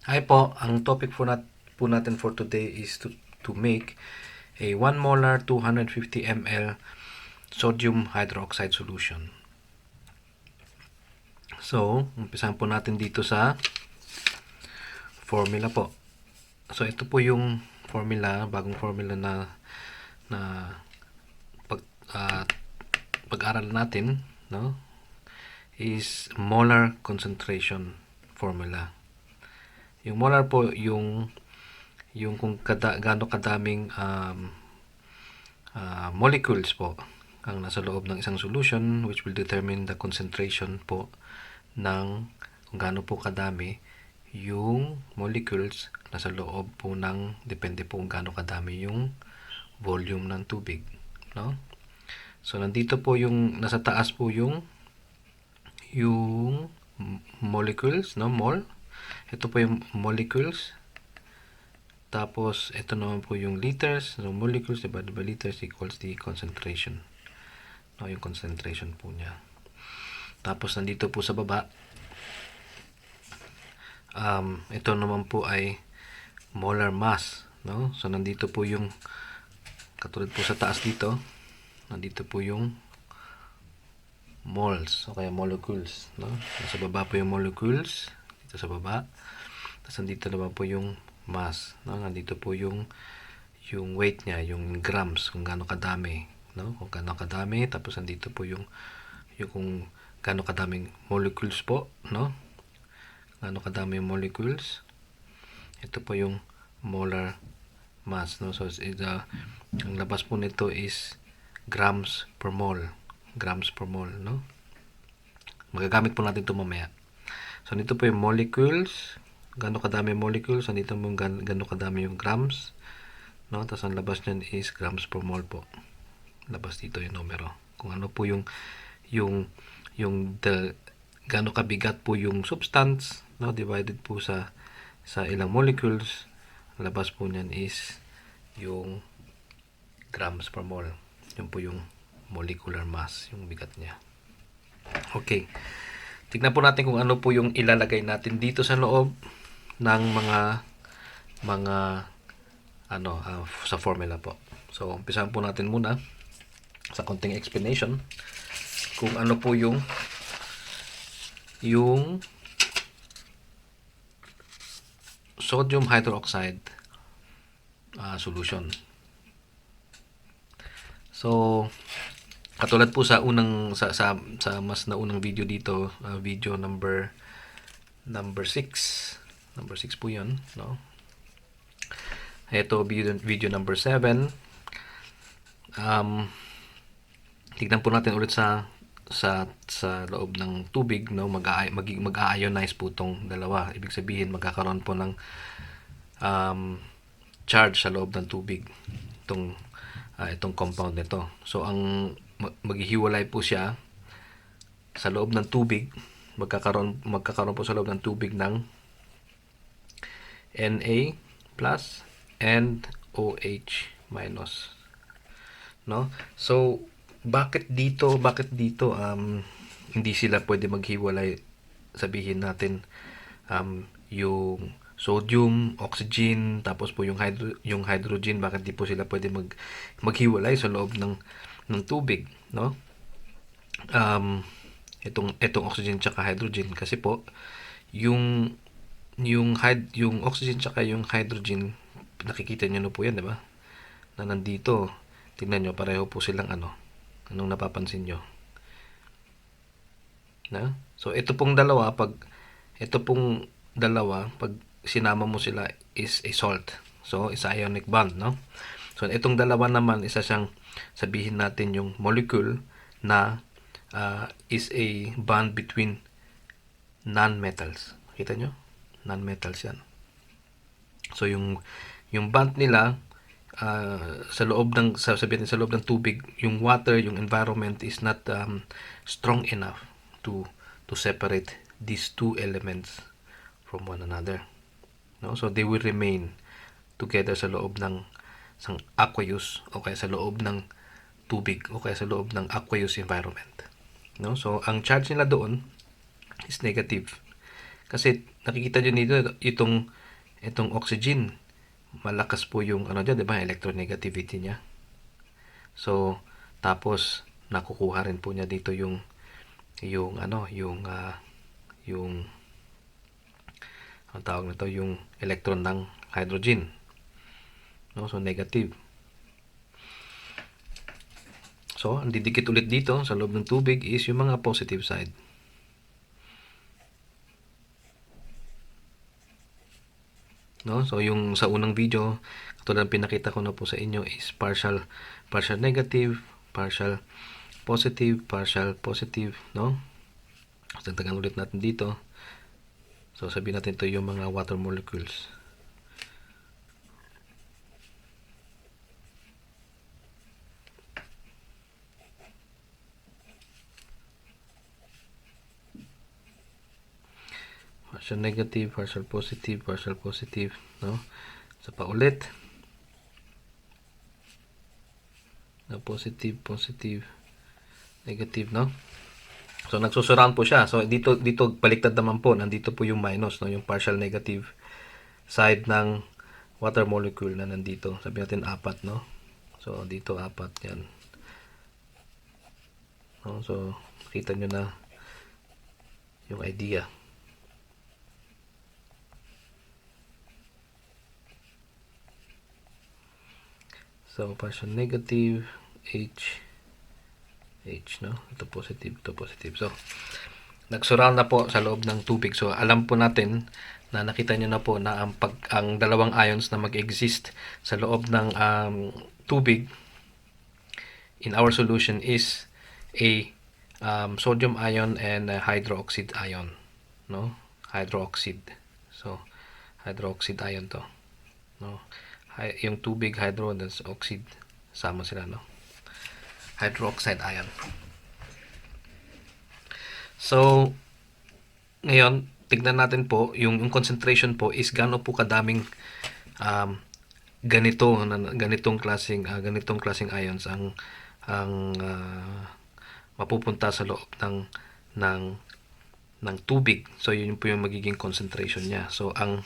Hi po, ang topic po natin for today is to make a 1 molar 250 ml sodium hydroxide solution. So, umpisahan po natin dito sa formula po. So, ito po yung formula, bagong formula na pag, uh, pag-aral natin, no? Is molar concentration formula. Yung molar po yung kung gaano kadaming molecules po ang nasa loob ng isang solution, which will determine the concentration po ng kung gaano po kadami yung molecules nasa loob po ng, depende po kung gaano kadami yung volume ng tubig, no? So nandito po yung nasa taas po yung molecules, no, mole. Ito po yung molecules. Tapos, ito naman po yung liters. So, molecules divided by liters equals the concentration. No, yung concentration po niya. Tapos, nandito po sa baba, ito naman po ay molar mass. No? So, nandito po yung, katulad po sa taas dito, nandito po yung moles, o kaya molecules. No? Nasa baba po yung molecules, dito sa baba. Tapos, nandito naman po yung mass, no? Nandito po yung weight niya, yung grams, kung gaano kadami, no? Kung gaano kadami, tapos nandito po yung kung gaano kadaming molecules po, no? Gaano kadami yung molecules. Ito po yung molar mass, no? So ang labas po nito is grams per mole. Grams per mole, no? Magagamit po natin ito mamaya. So nito po yung molecules, gaano kadami molecules, andito mo gaano kadami yung grams, no? Tapos ang labas niyan is grams per mole po. Labas dito yung numero. Kung ano po yung gaano kabigat po yung substance, no? Divided po sa ilang molecules, ang labas po niyan is yung grams per mole. Yun po yung molecular mass, yung bigat niya. Okay. Tignan po natin kung ano po yung ilalagay natin dito sa loob ng mga sa formula po. So, umpisahan po natin muna sa konting explanation kung ano po yung sodium hydroxide solution. So, katulad po sa mas naunang video dito, video number 6. Number 6 po 'yon, no? Ito video number 7. Tignan po natin ulit sa loob ng tubig, no? Mag-ionize po tong dalawa. Ibig sabihin magkakaroon po ng charge sa loob ng tubig itong compound nito. So ang maghihiwalay po siya sa loob ng tubig, magkakaroon po sa loob ng tubig ng Na plus and OH minus, no? So bakit dito hindi sila pwede maghiwalay? Sabihin natin yung sodium, oxygen, tapos po yung hydrogen, bakit di po sila pwede maghiwalay sa loob ng tubig, no? Itong oxygen tsaka hydrogen, kasi po yung oxygen tsaka yung hydrogen, nakikita niyo na po yan, di ba? Na nandito, tingnan niyo, pareho po silang anong napapansin niyo, na? So ito pong dalawa, pag sinama mo sila is a salt. So isa ionic bond, no? So itong dalawa naman, isa siyang, sabihin natin yung molecule na is a bond between non-metals. Kita nyo? Non-metals yan. So yung bond nila sa loob ng tubig, yung water, yung environment is not strong enough to separate these two elements from one another, no? So they will remain together sa loob ng aqueous, o kaya sa loob ng tubig, o kaya sa loob ng aqueous environment, no? So ang charge nila doon is negative, kasi nakikita nyo dito, itong oxygen, malakas po yung ano dyan, di ba, electronegativity niya. So, tapos, nakukuha rin po niya dito yung ang tawag nito, yung electron ng hydrogen. No? So, negative. So, ang didikit ulit dito sa loob ng tubig is yung mga positive side. No? So, yung sa unang video, katulad ng pinakita ko na po sa inyo is partial negative, partial positive, no? So, dagdagan ulit natin dito. So, sabihin natin ito yung mga water molecules. Partial negative, partial positive, no? So, paulit. Na positive, negative, no? So, nagsusurround po siya. So, dito baliktad naman po. Nandito po yung minus, no? Yung partial negative side ng water molecule na nandito. Sabi natin 4, no? So, dito 4 yan. No? So, nakita nyo na yung idea. So, partial negative, H, no? Ito positive. So, nagsurround na po sa loob ng tubig. So, alam po natin na nakita nyo na po na ang dalawang ions na mag-exist sa loob ng tubig in our solution is a sodium ion and a hydroxide ion, no? Hydroxide. So, hydroxide ion to, no? Yung tubig, hydro, and oxide, sama sila, no? Hydroxide ion. So, ngayon, tignan natin po, yung concentration po is gaano po kadaming ganitong klaseng ions ang mapupunta sa loob ng tubig. So, yun po yung magiging concentration niya. So, ang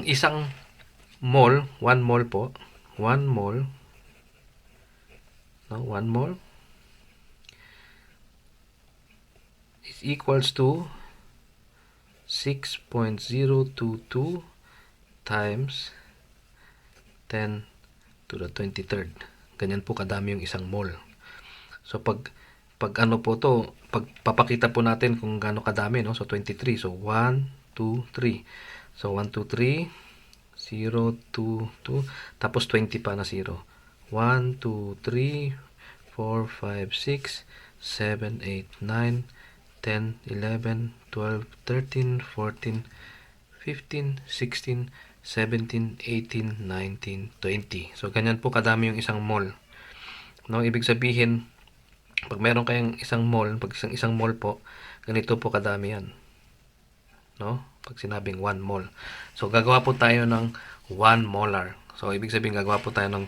isang mole, 1 mole po, 1 mole, no, 1 mole is equals to 6.022 times 10 to the 23rd. Ganyan po kadami yung isang mole. So, pag ano po to, papakita po natin kung gaano kadami, no? So, 23. So, 1, 2, 3. So, 1, 2, 3, 0, 2, 2, tapos 20 pa na 0. 1, 2, 3, 4, 5, 6, 7, 8, 9, 10, 11, 12, 13, 14, 15, 16, 17, 18, 19, 20. So, ganyan po kadami yung isang mole. No? Ibig sabihin, pag meron kayong isang mole, pag isang mole po, ganito po kadami yan. No? Pag sinabing 1 mole. So, gagawa po tayo ng 1 molar. So, ibig sabihin, gagawa po tayo ng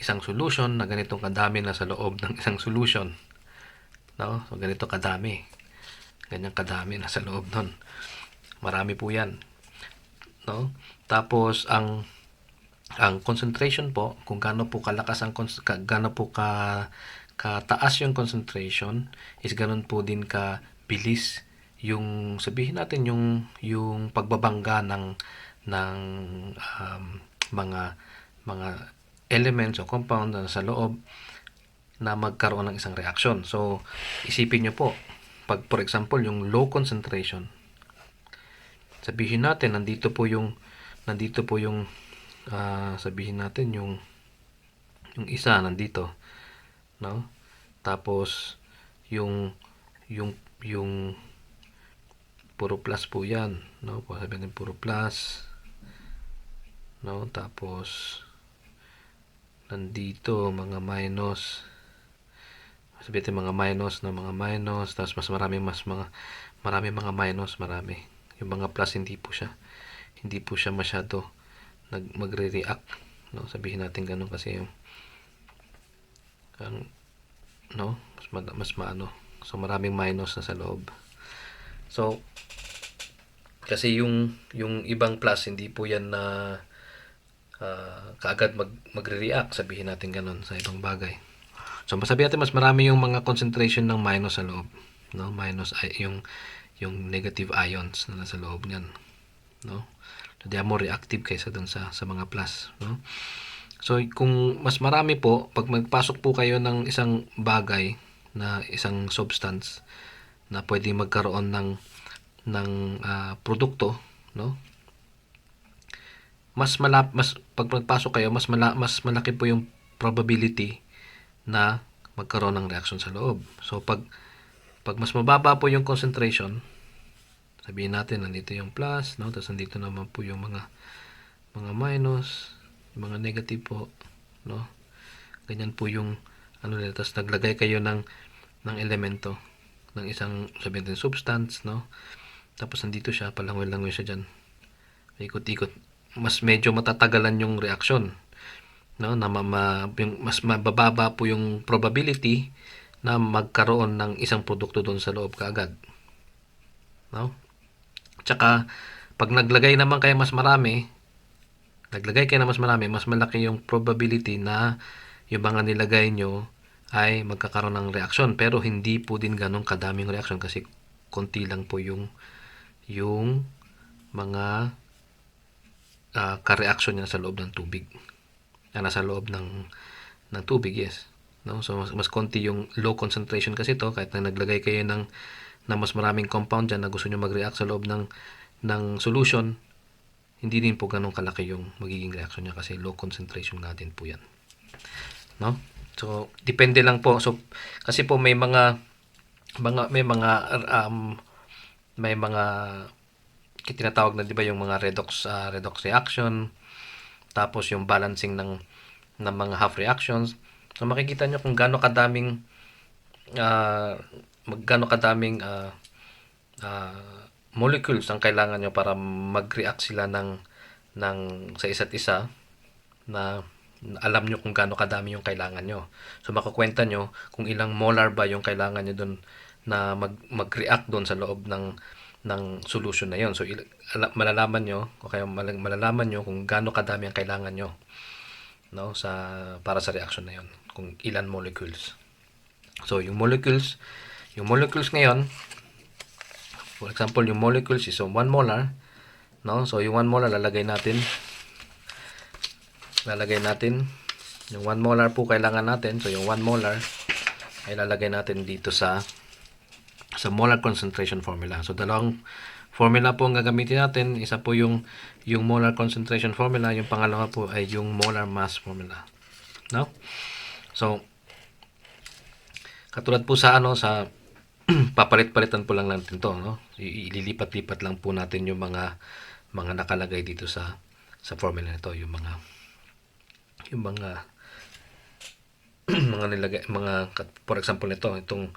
isang solution na ganitong kadami na sa loob ng isang solution. No? So, ganito kadami. Ganyan kadami na sa loob nun. Marami po yan. No? Tapos, ang concentration po, kung gaano po kalakas gaano po kataas yung concentration, is ganun po din bilis yung, sabihin natin, yung pagbabangga ng mga elements o compound na sa loob na magkaroon ng isang reaction. So, isipin nyo po, pag for example, yung low concentration, sabihin natin, nandito po yung sabihin natin yung isa nandito, no? Tapos yung puro plus po yan, no? Sabihin natin puro plus, no? Tapos nandito mga minus, sabihin natin mga minus, tapos marami mga minus, yung mga plus hindi po siya masyado magre-react, no? Sabihin natin ganun kasi yung no, mas maano. So maraming minus na sa loob. So kasi yung ibang plus hindi po yan na kaagad magre-react, sabihin natin ganun sa ibang bagay. So masabi natin mas marami yung mga concentration ng minus sa loob, no? Minus ay yung negative ions na nasa loob niyan, no? So they are more reactive kaysa dun sa mga plus, no? So kung mas marami po, pag magpasok po kayo ng isang bagay na isang substance na pwede magkaroon ng produkto, no? Mas pag magpasok kayo, mas malaki po yung probability na magkaroon ng reaction sa loob. So pag mas mababa po yung concentration, sabihin natin nandito yung plus, no? Tapos nandito naman po yung mga minus, yung mga negative po, no? Ganyan po yung ano nila. Tapos naglagay kayo ng elemento ng isang, sabihin natin, substance, no? Tapos nandito siya, palangoy-langoy siya dyan, ikot-ikot, mas medyo matatagalan yung reaction, no? Na mas mababa po yung probability na magkaroon ng isang produkto doon sa loob kaagad, no? Tsaka pag naglagay naman kayo mas marami, mas malaki yung probability na yung mga nilagay nyo ay magkakaroon ng reaction. Pero hindi po din ganun kadaming reaction kasi konti lang po yung mga ka-reaction niya sa loob ng tubig. Nasa loob ng tubig, yes. No? So mas konti yung low concentration kasi to, kahit na naglagay kayo ng mas maraming compound dyan na gusto nyo mag-react sa loob ng solution, hindi din po ganun kalaki yung magiging reaction niya kasi low concentration natin po yan. No? So depende lang po. So kasi po may mga tinatawag na, 'di ba, yung mga redox reaction, tapos yung balancing ng mga half reactions. So makikita nyo kung gaano kadaming molecules ang kailangan nyo para mag-react sila ng sa isa't isa, na alam nyo kung gaano kadami yung kailangan nyo. So makukwenta nyo kung ilang molar ba yung kailangan nyo doon na mag-react doon sa loob ng solution na yon. So malalaman nyo, o kaya malalaman nyo kung gaano kadami ang kailangan nyo, no, para sa reaction na yon, kung ilan molecules. So yung molecules ngayon, for example, yung molecules is 1 molar, no? So yung 1 molar lalagay natin yung 1 molar po kailangan natin. So yung 1 molar ay lalagay natin dito sa molar concentration formula. So dalawang formula po ang gagamitin natin. Isa po yung molar concentration formula, yung pangalawa po ay yung molar mass formula, no? So katulad po sa papalit-palitan po lang natin to, no? Ililipat-lipat lang po natin yung mga nakalagay dito sa formula nito, yung mga nilagay, for example nito, itong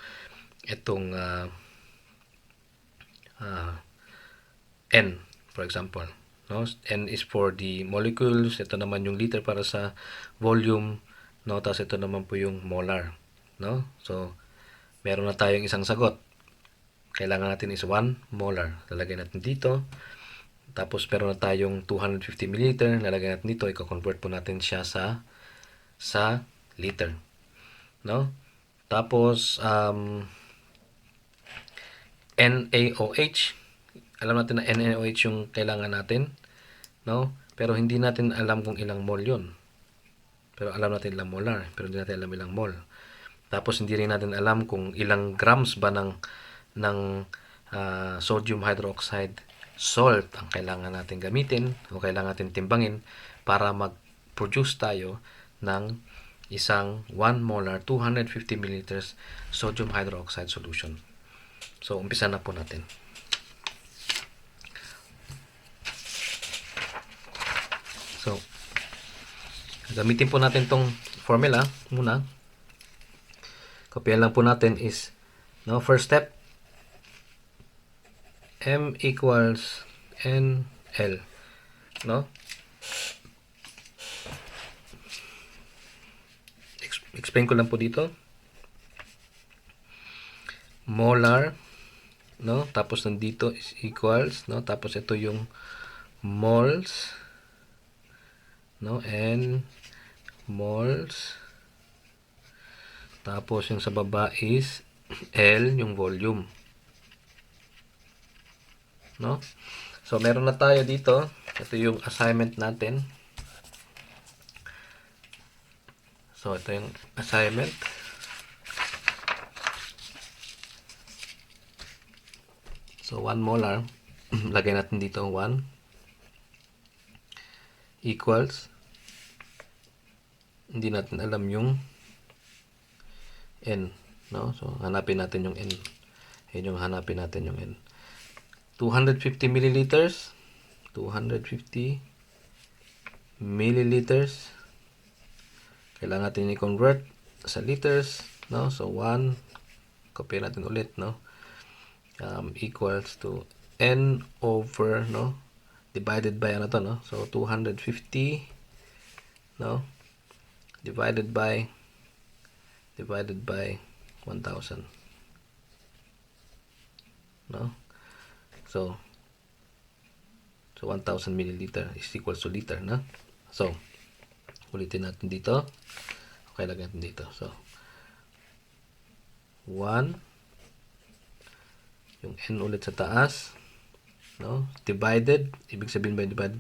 N, for example, no? N is for the molecules, ito naman yung liter para sa volume, no? Tapos ito naman po yung molar, no? So meron na tayong isang sagot. Kailangan natin is 1 molar. Lalagay natin dito. Tapos meron na tayong 250 ml. Lalagay natin dito. I-convert po natin siya sa liter, no? Tapos NaOH. Alam natin na NaOH yung kailangan natin, no? Pero hindi natin alam kung ilang mol yun. Pero alam natin ilang molar, pero hindi natin alam ilang mol. Tapos hindi rin natin alam kung ilang grams ba ng sodium hydroxide salt ang kailangan natin gamitin o kailangan natin timbangin para mag-produce tayo ng isang 1 molar 250 ml sodium hydroxide solution. So umpisa na po natin. So gamitin po natin tong formula muna. Kopyahan lang po natin is, no, first step, M equals NL, no? Explain ko lang po dito. molar, no? Tapos nandito is equals, no? Tapos ito yung moles, no? And moles. Tapos yung sa baba is L, yung volume, no? So meron na tayo dito. Ito yung assignment natin. So ito yung assignment. So 1 molar, lagay natin dito 1 equals, hindi natin alam yung N, no? So hanapin natin yung N. Ayun yung hanapin natin yung N. 250 milliliters, 250 milliliters. Kailangan natin i-convert sa liters, no? So 1, copy natin ulit, no? Equals to N over, no? Divided by ano to, no? So 250, no? Divided by 1,000, no? So 1,000 milliliter is equals to liter, no? So ulitin natin dito. Okay, lagyan natin dito. So 1, yung N ulit sa taas, no? Divided, ibig sabihin ba divided,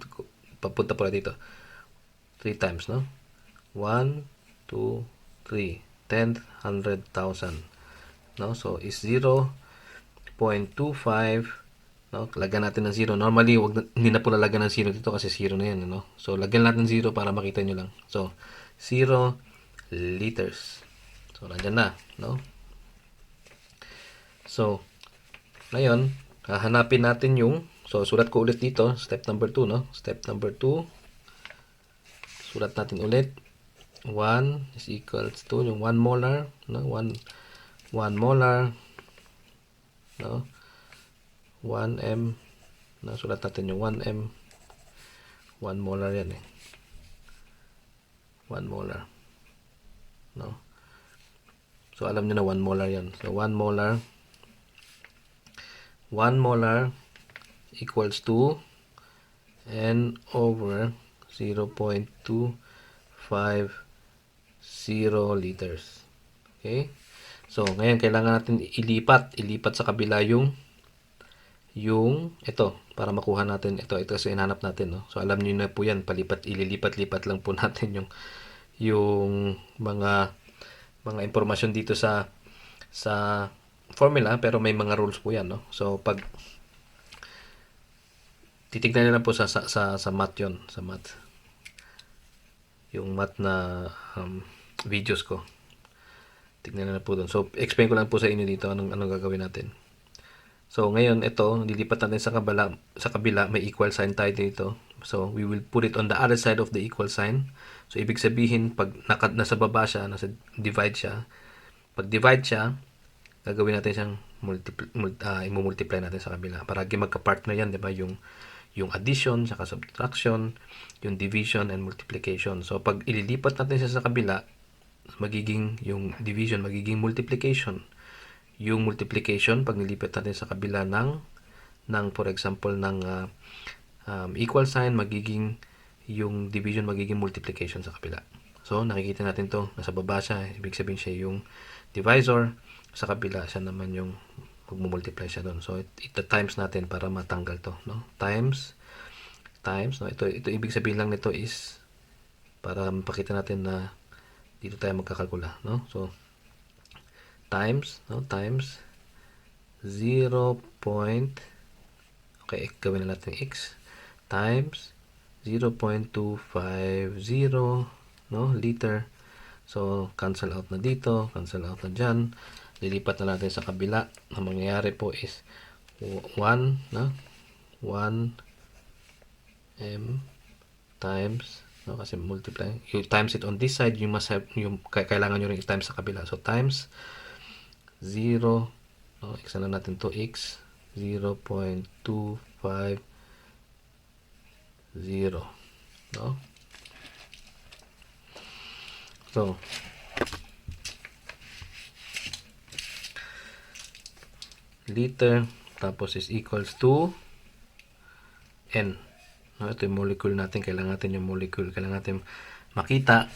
papunta pala dito 3 times, no? 1, 2, 3, 10, 100,000, no? So is 0.25, no? Lagyan natin ng 0. Normally hindi na po lalagyan ng 0 dito kasi 0 na yan, no? So lagyan natin 0 para makita nyo lang. So 0 liters. So nandiyan na, no? So ngayon, hahanapin natin yung, so sulat ko ulit dito, step number 2, no? Step number 2, sulat natin ulit, 1 is equals to, yung 1 molar, no? 1 molar, no? 1 m, no? Sulat natin yung 1 m, 1 molar yan eh. 1 molar, no? So alam niyo na 1 molar yan. So 1 molar equals to N over 0.250 liters. Okay? So, ngayon kailangan natin ilipat sa kabila yung ito para makuha natin ito kasi hinanap natin, no? So, alam niyo na po yan, ililipat-lipat lang po natin yung mga impormasyon dito sa formula, pero may mga rules po yan, no? So pag titignan nyo na po sa math yon, sa math, yung math na videos ko, tignan na po doon. So explain ko lang po sa inyo dito anong gagawin natin. So ngayon ito, lilipat natin sa kabila, may equal sign tayo dito. So we will put it on the other side of the equal sign. So ibig sabihin pag nasa baba siya, nasa divide siya, pag divide siya, gagawin natin siyang i-multiply natin sa kabila para magka-partner yan, 'di ba? Yung addition saka subtraction, yung division and multiplication. So pag ililipat natin siya sa kabila, magiging yung division magiging multiplication. Yung multiplication pag nilipat natin sa kabila ng for example ng equal sign, magiging yung division magiging multiplication sa kabila. So nakikita natin to, nasa baba siya, ibig sabihin siya yung divisor, sa kabila siya naman yung magmumultiply siya doon. So ito times natin para matanggal to, no? Times, no? Ito ibig sabihin lang nito is para mapakita natin na dito tayo magkakalkula, no? So times, no? Times 0. Okay, gawin na natin x times 0.250, no? Liter. So cancel out na dito, cancel out na dyan. Lilipat na natin sa kabila. Ang mangyayari po is 1, no? 1 m times, no? Kasi multiply. You times it on this side, you must have, yung kailangan nyo rin i-times sa kabila. So times 0, no? X na natin to, x 0.250, no? So liter, tapos is equals to N. No, ito yung molecule natin. Kailangan natin yung molecule. Kailangan natin makita,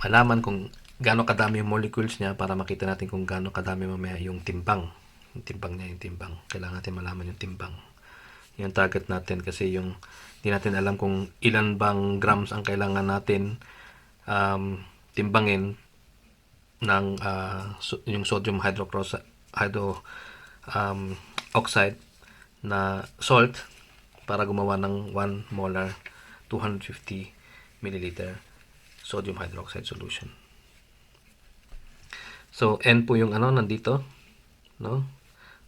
malaman kung gaano kadami yung molecules niya para makita natin kung gaano kadami mamaya yung timbang. Yung timbang niya, yung timbang. Kailangan natin malaman yung timbang. Yung target natin kasi yung hindi natin alam kung ilan bang grams ang kailangan natin timbangin ng yung sodium oxide na salt para gumawa ng 1 molar 250 milliliter sodium hydroxide solution. So N po yung nandito, no?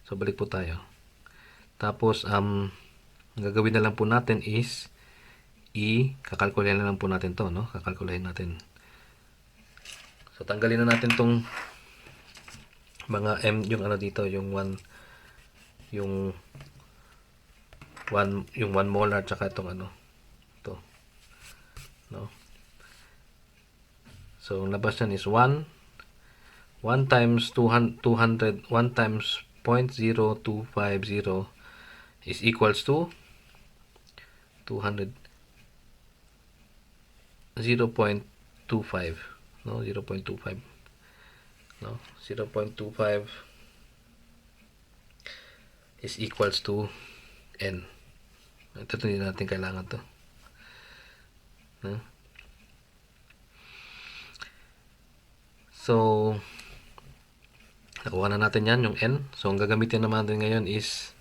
So balik po tayo. Tapos ang gagawin na lang po natin is kakalkulate na lang po natin to, no? Kakalkulate natin. So tanggalin na natin tong mga M, yung dito, yung 1 molar tsaka itong to, no? So labas yan is 1 times 200 1 times 0.0250 is equals to 200 0.25, no? 0.25, no? 0.25 is equals to N. Ito hindi natin kailangan to, no? So nakuha na natin yan, yung N. So ang gagamitin naman natin ngayon is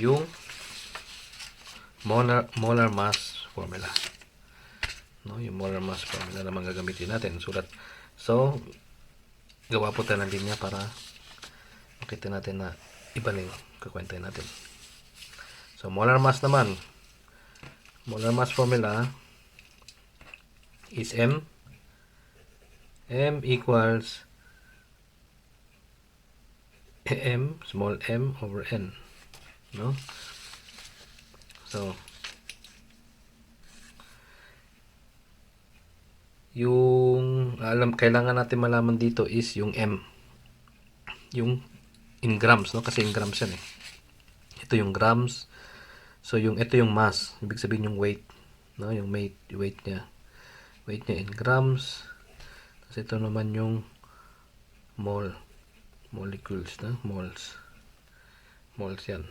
yung molar mass formula, no? Yung molar mass formula naman gagamitin natin. So gawa po tayo ng linya para makita natin na iba na yung kakwentahin natin. So molar mass naman, molar mass formula is M equals M, small m over N, no? So yung kailangan natin malaman dito is yung M, yung in grams, no? Kasi in grams yan eh. Ito yung grams. So ito yung mass, ibig sabihin yung weight, no? Yung weight niya in grams. Tapos ito naman yung molecules, no? Moles yan,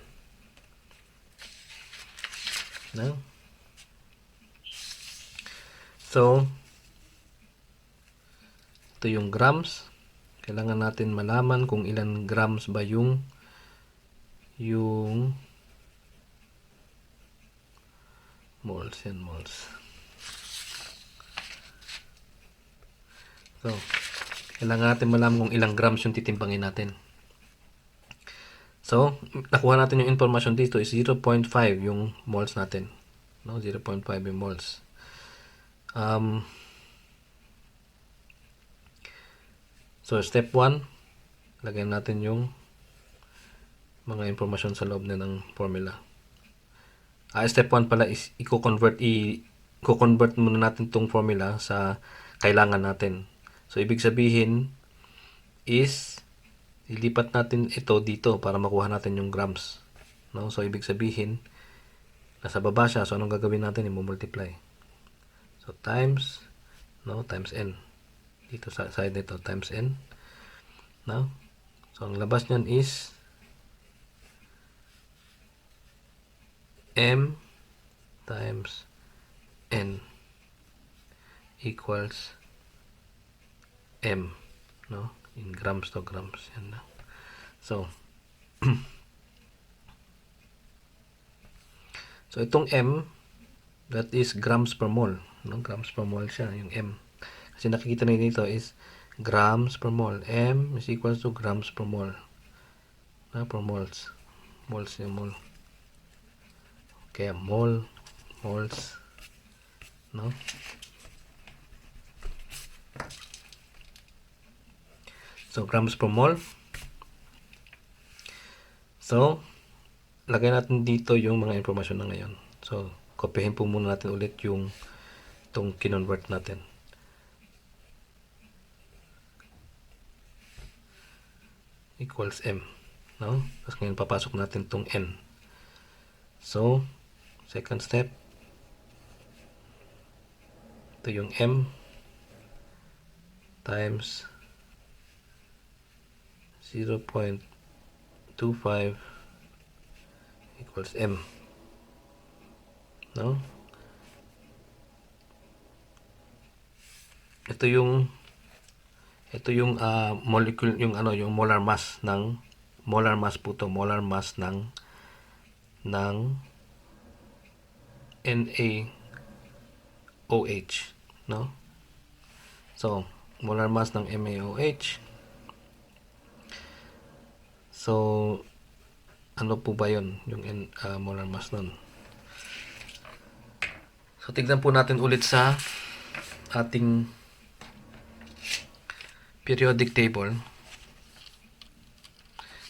no? So ito yung grams. Kailangan natin malaman kung ilan grams ba yung moles yan, moles. So kailangan natin malaman kung ilang grams yung titimbangin natin. So nakuha natin yung information dito is 0.5 yung moles natin, no? 0.5 yung moles. So step 1, lagyan natin yung mga information sa loob na ng formula. Step 1 pala is i-convert muna natin tong formula sa kailangan natin. So ibig sabihin is ilipat natin ito dito para makuha natin yung grams, no? So ibig sabihin nasa baba siya, so anong gagawin natin? I-multiply. So times, no, times N dito sa side nito, times N, no? So ang labas niyan is M times N equals M, no? In grams to grams yan na. So so itong M, that is grams per mole, no? Grams per mole siya yung M, kasi nakikita na dito is grams per mole. M is equals to grams per mole, na per moles yung mole, kaya moles, no? So grams per mole. So lagay natin dito yung mga informasyon na ngayon. So kopyahin po muna natin ulit yung itong kinonvert natin. Equals M, no? Tapos ngayon papasok natin tong N. So, second step, ito yung M times 0.25 equals M, no? Ito yung molecule, yung yung molar mass po to, molar mass ng NaOH, no? So, molar mass ng MaOH. So, ano po ba yun? Yung molar mass nun. So, tignan po natin ulit sa ating periodic table.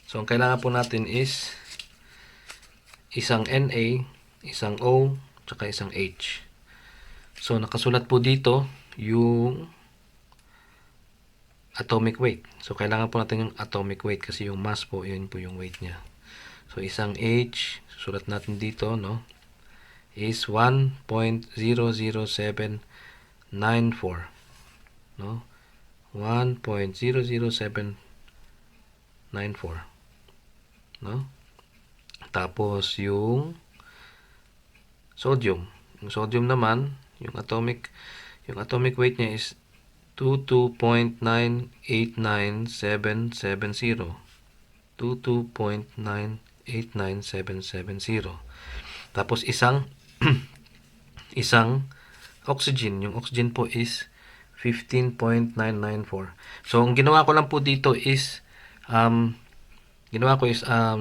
So, ang kailangan po natin is isang Na, isang O, tsaka isang H. So, nakasulat po dito yung atomic weight. So, kailangan po natin yung atomic weight kasi yung mass po, yun po yung weight niya. So, isang H, susulat natin dito, no, is 1.00794, no? 1.00794, no? Tapos yung sodium naman, yung atomic weight niya is 22.989770. 22.989770. Tapos isang oxygen, yung oxygen po is 15.994. So, ang ginawa ko lang po dito is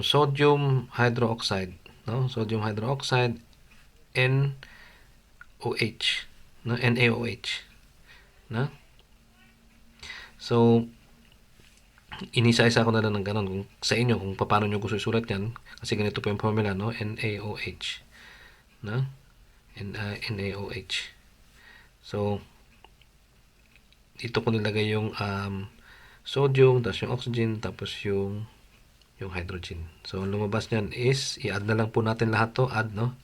sodium hydroxide, no? Sodium hydroxide, NOH, no? NaOH, no? So, inisa-isa ko na lang ng ganun kung sa inyo, kung paano nyo gusto isulat yan, kasi ganito po yung formula, no? NaOH, no? NaOH. So, dito ko nilagay yung sodium, tapos yung oxygen, tapos yung hydrogen. So, ang lumabas niyan is, i-add na lang po natin lahat to, no?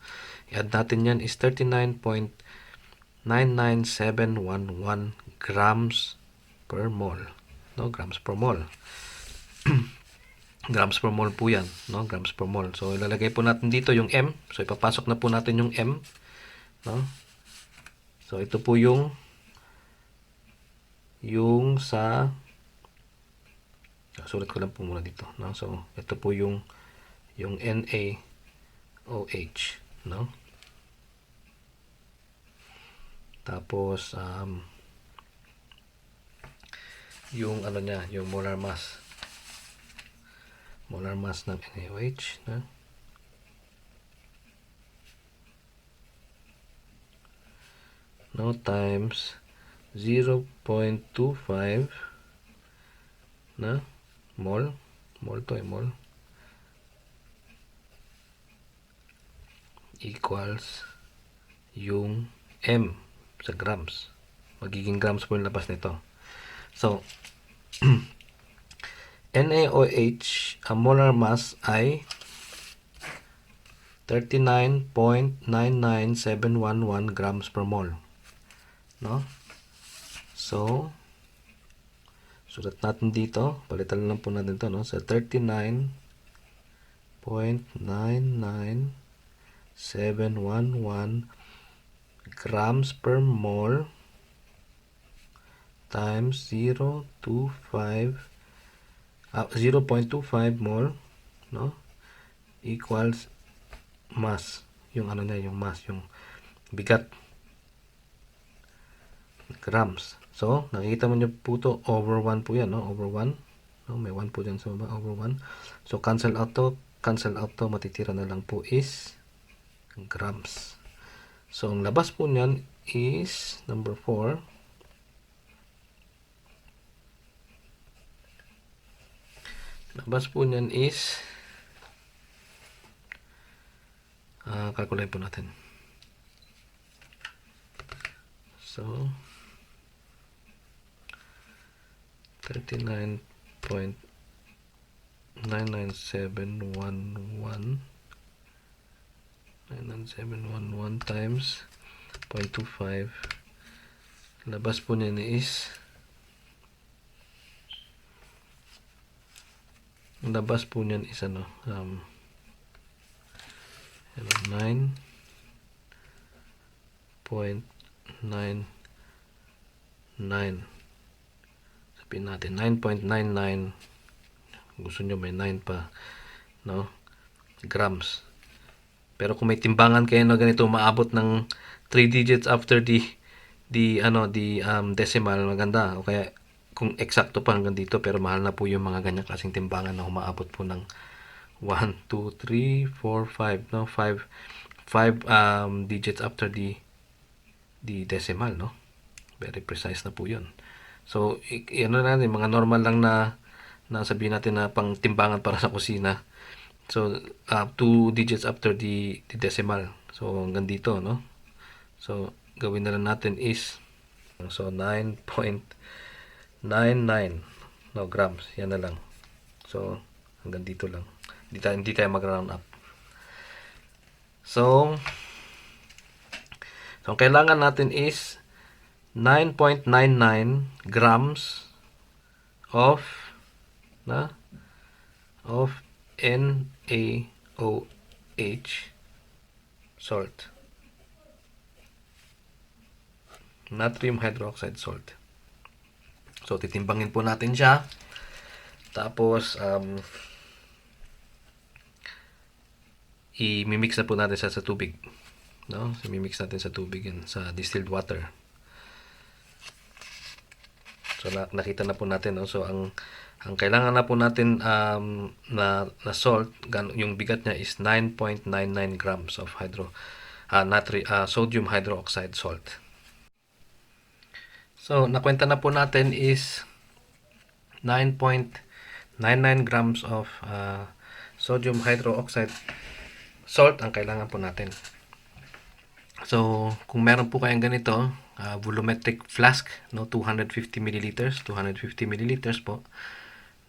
I-add natin yan is 39.99711 grams per mole, no? Grams per mole. Grams per mole po yan, no? Grams per mole. So, ilalagay po natin dito yung M. So, ipapasok na po natin yung M, no? So, ito po yung sa sulat ko lang po muna dito, no? So, ito po yung NaOH, no? Tapos yung niya, yung molar mass ng NaOH, no? No, times 0.25 na mole to mole equals yung M sa grams. Magiging grams po yung labas nito. So, NaOH, ang molar mass ay 39.99711 grams per mole, no? So, sulat natin dito, palitan lang po natin to, no? So, 39.99711 grams per mole times 0.25 mole, no? Equals mass, yung yung mass, yung bigat, grams. So, nakikita mo nyo po to, over 1 po yan, no? Over 1, no? May 1 po dyan sa baba, over 1. So, cancel out to, matitira na lang po is grams. So, ang labas po niyan is number 4. Labas po niyan is calculate po natin. So, 39.99711 99711 99711 times 0.25. Labas po niya is ano, 9.99. Sabihin natin 9.99. Gusto nyo may 9 pa, no? Grams. Pero kung may timbangan kayo na ganito, maabot ng 3 digits after the decimal, maganda. O kaya kung eksakto pa hanggang dito, pero mahal na po yung mga ganyang klaseng timbangan na umaabot po ng 1, 2, 3, 4, 5, no? 5 digits after the decimal, no? Very precise na po yun. So, ano na natin, mga normal lang na sabihin natin na pang timbangan para sa kusina. So, 2 digits after the decimal. So, hanggang dito, no? So, gawin na lang natin is, so, 9.99, no, grams. Yan na lang. So, hanggang dito lang. Hindi tayo mag-round up. So, ang kailangan natin is 9.99 grams of NaOH salt. Natrium hydroxide salt. So, titimbangin po natin siya. Tapos, i-mix na po natin siya sa tubig. No? So, i-mix natin sa tubig yan, sa distilled water. So, nakita na po natin, no? So, ang kailangan na po natin na salt, yung bigat niya is 9.99 grams of sodium hydroxide salt. So, nakwenta na po natin is 9.99 grams of sodium hydroxide salt ang kailangan po natin. So, kung meron po kayong ganito, volumetric flask, no, 250 milliliters po,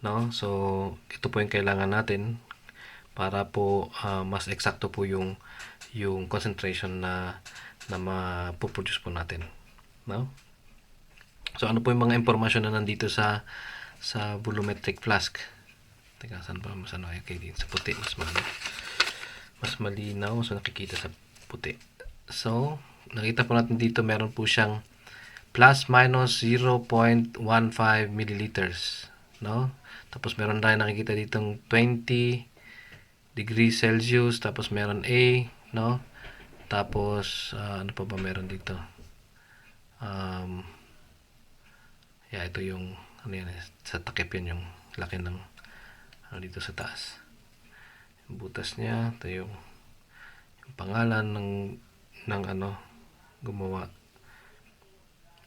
no? So, ito po yung kailangan natin para po mas eksakto po yung concentration na mapoproduce po natin, no? So, ano po yung mga impormasyon na nandito sa volumetric flask? Teka, saan pa mas ano? Okay, din sa puti, mas malinaw. So, nakikita sa puti. So, nakita po natin dito, meron po siyang plus minus 0.15 milliliters, no? Tapos meron tayo nakikita ditong 20 degrees Celsius, tapos meron A, no? Tapos ano pa ba meron dito? Ito yung ano yan, sa takip yun, yung laki ng dito sa taas. Yung butas niya, ito yung pangalan ng gumawa.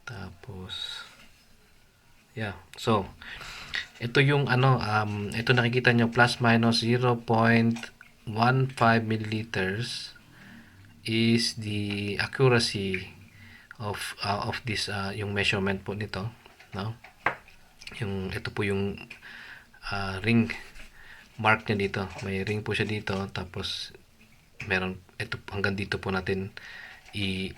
Tapos so ito yung ito nakikita nyo, plus minus 0.15 milliliters is the accuracy of this yung measurement po nito, no? Ito po yung ring mark niya dito. May ring po siya dito, tapos meron ito hanggang dito po natin we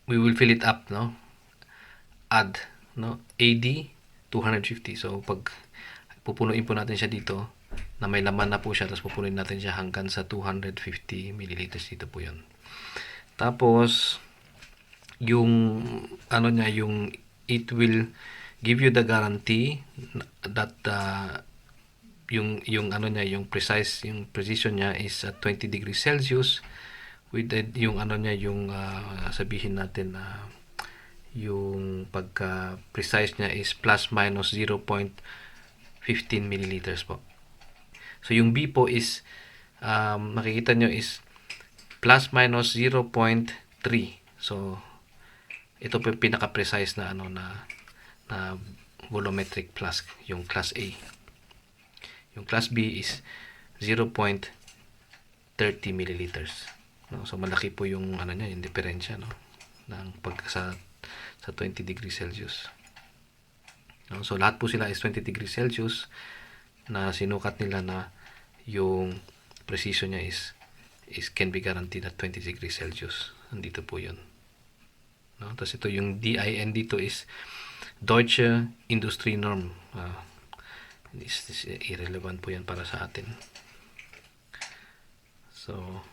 will fill it up, no? Add, no? AD 250. So pag pupunuin po natin siya dito na may laman na po siya, tapos pupunuin natin siya hanggang sa 250 milliliters, dito po 'yon. Tapos yung niya, yung it will give you the guarantee that yung niya, yung precision niya is at 20 degrees Celsius with yung niya, yung sabihin natin yung pagka precise niya is plus minus 0.15 milliliters po. So yung B po is makikita nyo is plus minus 0.3. So ito po yung pinaka precise na na volumetric flask, yung class A. Yung class B is 0.30 milliliters. No? So malaki po yung niya, yung diferensya, no, ng pagka sa 20 degrees Celsius. No? So lahat po sila is 20 degrees Celsius na sinukat nila na yung precision niya is can be guaranteed at 20 degrees Celsius. Nandito po 'yun. No? Tapos ito yung DIN dito is Deutsche Industrie Norm. Is irrelevant po yan para sa atin. So,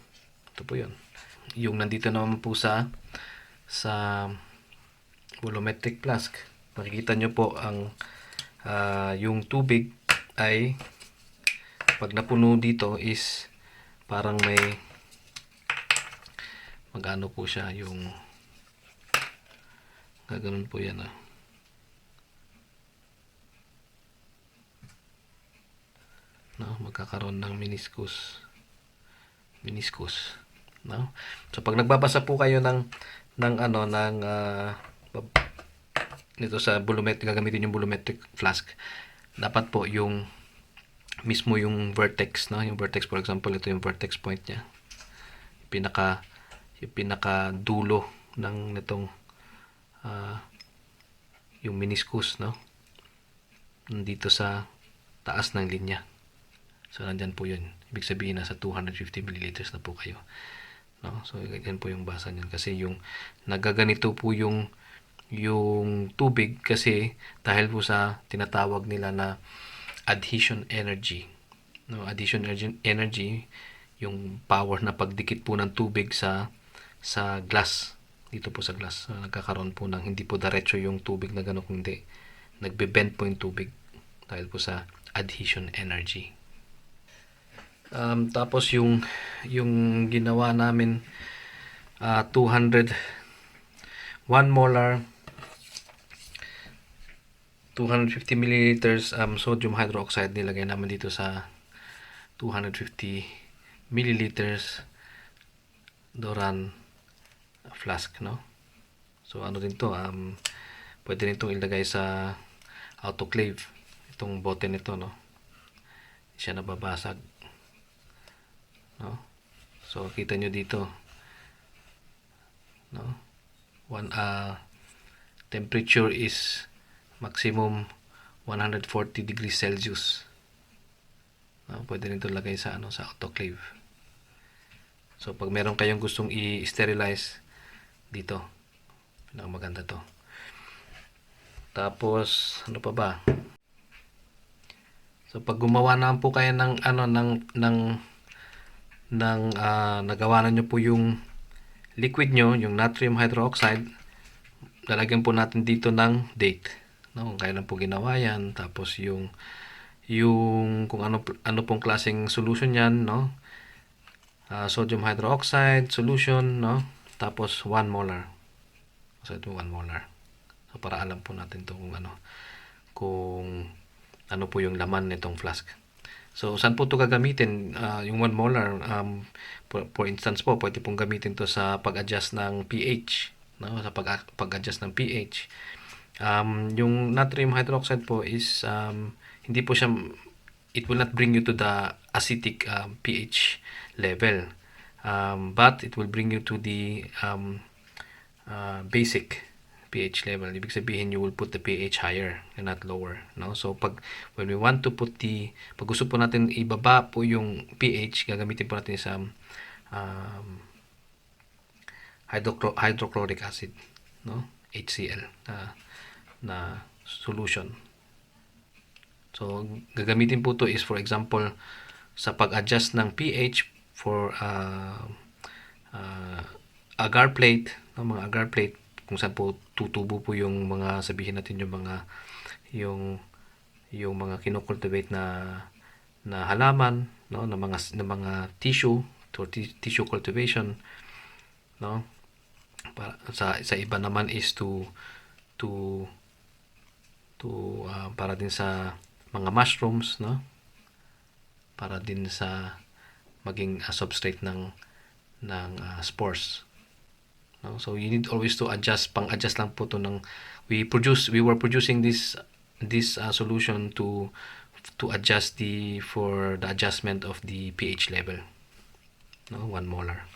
ito po yun. Yung nandito naman po sa volumetric flask. Makikita nyo po ang yung tubig ay pag napuno dito is parang may magano po siya yung ganoon po yan no, magkakaroon ng meniscus no. So pag nagbabasa po kayo ng nito sa volumetric, gagamitin yung volumetric flask, dapat po yung mismo yung vertex, no, yung vertex, for example ito yung vertex point niya, yung pinaka dulo ng nitong yung meniscus, no, dito sa taas ng linya. So nandyan po yun, ibig sabihin nasa 250 milliliters na po kayo, no. So ganyan po yung basa niyan, kasi yung nagaganito po yung tubig kasi dahil po sa tinatawag nila na adhesion energy, no. Adhesion energy yung power na pagdikit po ng tubig sa glass, dito po sa glass. So, nagkakaroon po ng hindi po diretso yung tubig na gano'n, kundi nagbe-bend po yung tubig dahil po sa adhesion energy. Tapos yung ginawa namin 1 molar 250 milliliters sodium hydroxide nilagay namin dito sa 250 milliliters Doran flask, no. So ano din to, pwede rin itong ilagay sa autoclave, itong bote nito, no. Hindi siya nababasag, no. So kita nyo dito, no, temperature is maximum 140 degrees Celsius, no. Pwede rin ito lagay sa sa autoclave. So pag meron kayong gustong i-sterilize dito, pinakamaganda to. Tapos ano pa ba? So pag gumawa na po kayo ng nagawa na nyo po yung liquid nyo, yung natrium hydroxide, lalagyan po natin dito ng date, no, kung kailan po ginawa yan, tapos yung kung ano pong klaseng solution yan, no. Sodium hydroxide solution, no, tapos 1 molar. So ito 1 molar. So para alam po natin to kung ano po yung laman nitong flask. So saan po ito gagamitin? Yung 1 molar, for instance po, pwede pong gamitin to sa pag-adjust ng pH, no, sa pag-adjust ng pH. Yung natrium hydroxide po is hindi po siya, it will not bring you to the acidic pH level, but it will bring you to the basic pH level. Ibig sabihin, you will put the pH higher and not lower, no. So when we want to put pag gusto po natin ibaba po yung pH, gagamitin po natin sa hydrochloric acid, no, HCl na solution. So gagamitin po to is, for example, sa pag-adjust ng pH for agar plate, no, mga agar plate, kung saan po tutubo po yung mga, sabihin natin yung mga kinocultivate na halaman, no, na mga tissue, to tissue cultivation, no. Sa iba naman is para din sa mga mushrooms, no, para din sa maging substrate ng spores, no. So you need always to adjust, pang-adjust lang po to we were producing this solution to adjust for the adjustment of the pH level, no, 1 molar.